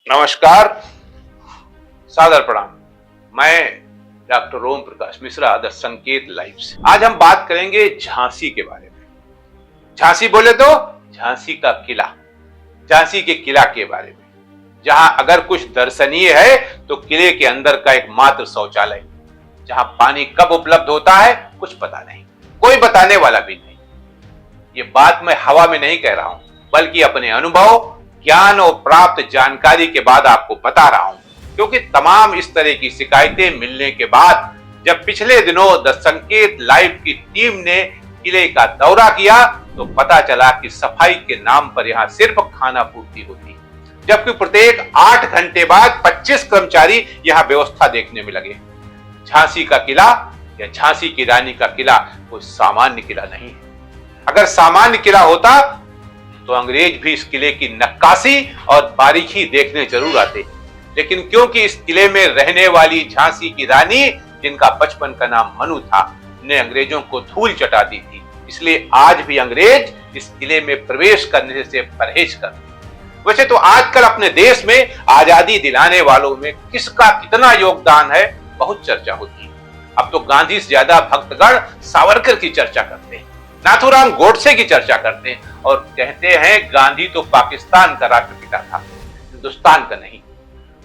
नमस्कार, सादर प्रणाम। मैं doctor Om Prakash Mishra, the Sanket live से। आज हम बात करेंगे झांसी के बारे में। झांसी बोले तो झांसी का किला, झांसी के किला के बारे में, जहां अगर कुछ दर्शनीय है तो किले के अंदर का एक मात्र शौचालय, जहां पानी कब उपलब्ध होता है कुछ पता नहीं, कोई बताने वाला भी नहीं। ये बात मैं हवा में नहीं कह रहा हूं, बल्कि अपने अनुभव, ज्ञान और प्राप्त जानकारी के बाद आपको बता रहा हूं, क्योंकि तमाम इस तरह की शिकायतें मिलने के बाद जब पिछले दिनों द संकेत लाइव की टीम ने किले का दौरा किया तो पता चला कि सफाई के नाम पर यहां सिर्फ खाना पूर्ति होती, जबकि प्रत्येक 8 घंटे बाद 25 कर्मचारी यहां व्यवस्था देखने में लगे। झांसी का किला या झांसी की रानी का किला कोई सामान्य किला नहीं है। अगर सामान्य किला होता तो अंग्रेज भी इस किले की नक्काशी और बारीकी देखने जरूर आते, लेकिन क्योंकि इस किले में रहने वाली झांसी की रानी, जिनका बचपन का नाम मनु था, ने अंग्रेजों को धूल चटा दी थी, इसलिए आज भी अंग्रेज इस किले में प्रवेश करने से परहेज करते। वैसे तो आजकल अपने देश में आजादी दिलाने वालों में किसका कितना योगदान है बहुत चर्चा होती है। अब तो गांधी से ज्यादा भक्तगण सावरकर की चर्चा करते हैं, नाथूराम गोडसे की चर्चा करते हैं और कहते हैं गांधी तो पाकिस्तान का राष्ट्रपिता था, हिंदुस्तान का नहीं।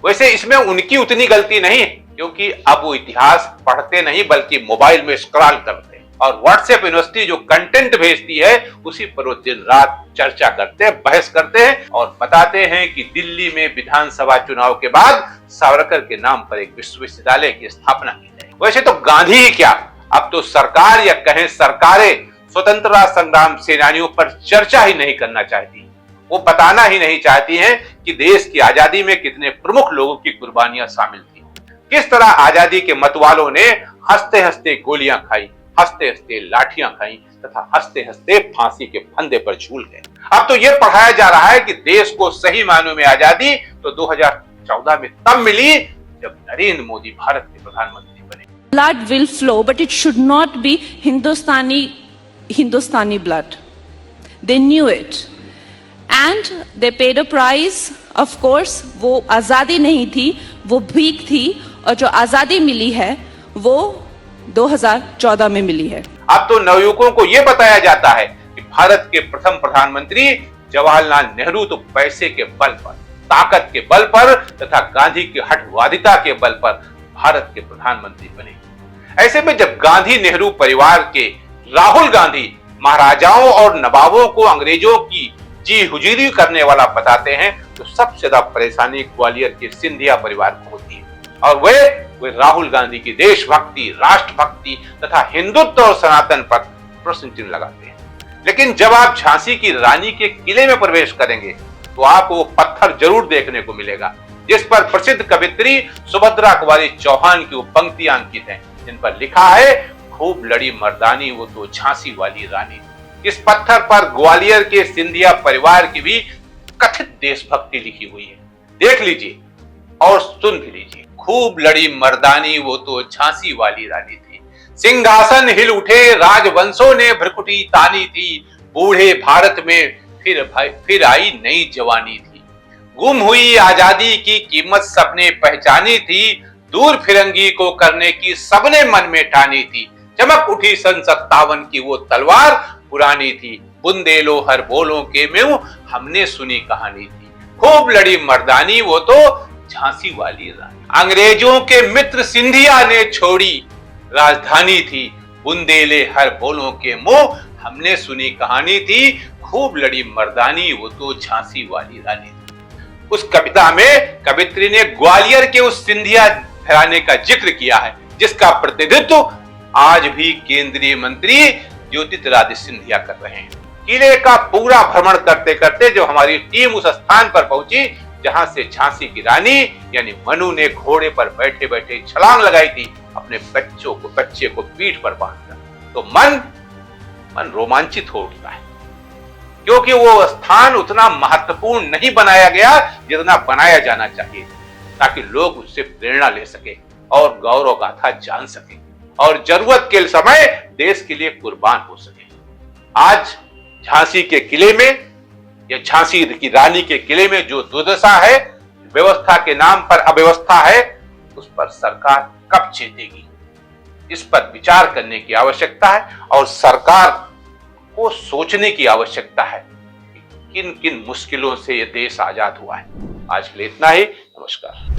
वैसे इसमें उनकी उतनी गलती नहीं है, क्योंकि अब वो इतिहास पढ़ते नहीं बल्कि मोबाइल में स्क्रॉल करते हैं और व्हाट्सएप यूनिवर्सिटी जो कंटेंट भेजती है उसी पर वो दिन रात चर्चा करते हैं, बहस करते हैं और बताते हैं कि दिल्ली में विधानसभा चुनाव के बाद सावरकर के नाम पर एक विश्वविद्यालय की स्थापना की जाए। वैसे तो गांधी ही क्या, अब तो सरकार या कहें सरकारें स्वतंत्रता संग्राम सेनानियों पर चर्चा ही नहीं करना चाहती। वो बताना ही नहीं चाहती हैं कि देश की आजादी में कितने प्रमुख लोगों की कुर्बानियां शामिल थी, किस तरह आजादी के मतवालों ने हंसते हंसते गोलियां खाई, हंसते हंसते लाठियां खाई तथा हंसते हंसते फांसी के फंदे पर झूल गए। अब तो यह पढ़ाया जा रहा है कि देश को सही मायनों में आजादी तो 2014 में तब मिली जब नरेंद्र मोदी भारत के प्रधानमंत्री बने। Blood will flow, but it should not be Hindustani blood. They knew it. And they paid a price. Of course, वो आज़ादी नहीं थी, वो भीख थी, और जो आज़ादी मिली है वो 2014 में मिली है। अब तो नवयुवकों को यह बताया जाता है कि भारत के प्रथम प्रधानमंत्री जवाहरलाल नेहरू तो पैसे के बल पर, ताकत के बल पर तथा गांधी की हठवादिता के बल पर भारत के प्रधानमंत्री बने। ऐसे में जब गांधी नेहरू परिवार के राहुल गांधी महाराजाओं और नवाबों को अंग्रेजों की जी हुजूरी करने वाला बताते हैं तो सबसे ज्यादा परेशानी ग्वालियर के सिंधिया परिवार को होती है, और वे राहुल गांधी की देशभक्ति, राष्ट्रभक्ति तथा हिंदुत्व और सनातन पर प्रश्न चिन्ह लगाते हैं। लेकिन जब आप झांसी की रानी के किले में प्रवेश करेंगे तो आपको वो पत्थर जरूर देखने को मिलेगा जिस पर प्रसिद्ध कवित्री सुभद्रा कुमारी चौहान की वो पंक्तियां अंकित हैं, जिन पर लिखा है, खूब लड़ी मर्दानी वो तो झांसी वाली रानी। इस पत्थर पर ग्वालियर के सिंधिया परिवार की भी कथित देशभक्ति लिखी हुई है। देख लीजिए और सुन भी लीजिए। खूब लड़ी मर्दानी वो तो झांसी वाली रानी थी, सिंहासन हिल उठे राजवंशों ने भ्रकुटी तानी थी, बूढ़े भारत में फिर आई नई जवानी थी, गुम हुई आजादी की कीमत सबने पहचानी थी, दूर फिरंगी को करने की सबने मन में ठानी थी, चमक उठी सन 57 की वो तलवार पुरानी थी, बुंदेलो हर बोलों के में हमने सुनी कहानी थी, खूब लड़ी मर्दानी वो तो झांसी वाली रानी। अंग्रेजों के मित्र सिंधिया ने छोड़ी राजधानी थी, बुंदेले हर बोलों के मुंह हमने सुनी कहानी थी, खूब लड़ी मर्दानी वो तो झांसी वाली रानी थी। उस कविता में कवित्री ने ग्वालियर के उस सिंधिया घराने का जिक्र किया है, जिसका प्रतिनिधित्व आज भी केंद्रीय मंत्री ज्योतिरादित्य सिंधिया कर रहे हैं। किले का पूरा भ्रमण करते करते जो हमारी टीम उस स्थान पर पहुंची जहां से झांसी की रानी यानी मनु ने घोड़े पर बैठे बैठे छलांग लगाई थी अपने बच्चे को पीठ पर बांधकर, तो मन रोमांचित हो उठता है, क्योंकि वो स्थान उतना महत्वपूर्ण नहीं बनाया गया जितना बनाया जाना चाहिए, ताकि लोग उससे प्रेरणा ले सके और गौरव गाथा जान सके और जरूरत के समय देश के लिए कुर्बान हो सके। आज झांसी के किले में या झांसी की रानी के किले में जो दुर्दशा है, व्यवस्था के नाम पर अव्यवस्था है, उस पर सरकार कब चेतेगी? इस पर विचार करने की आवश्यकता है और सरकार को सोचने की आवश्यकता है कि किन किन मुश्किलों से यह देश आजाद हुआ है। आज के लिए इतना ही। नमस्कार।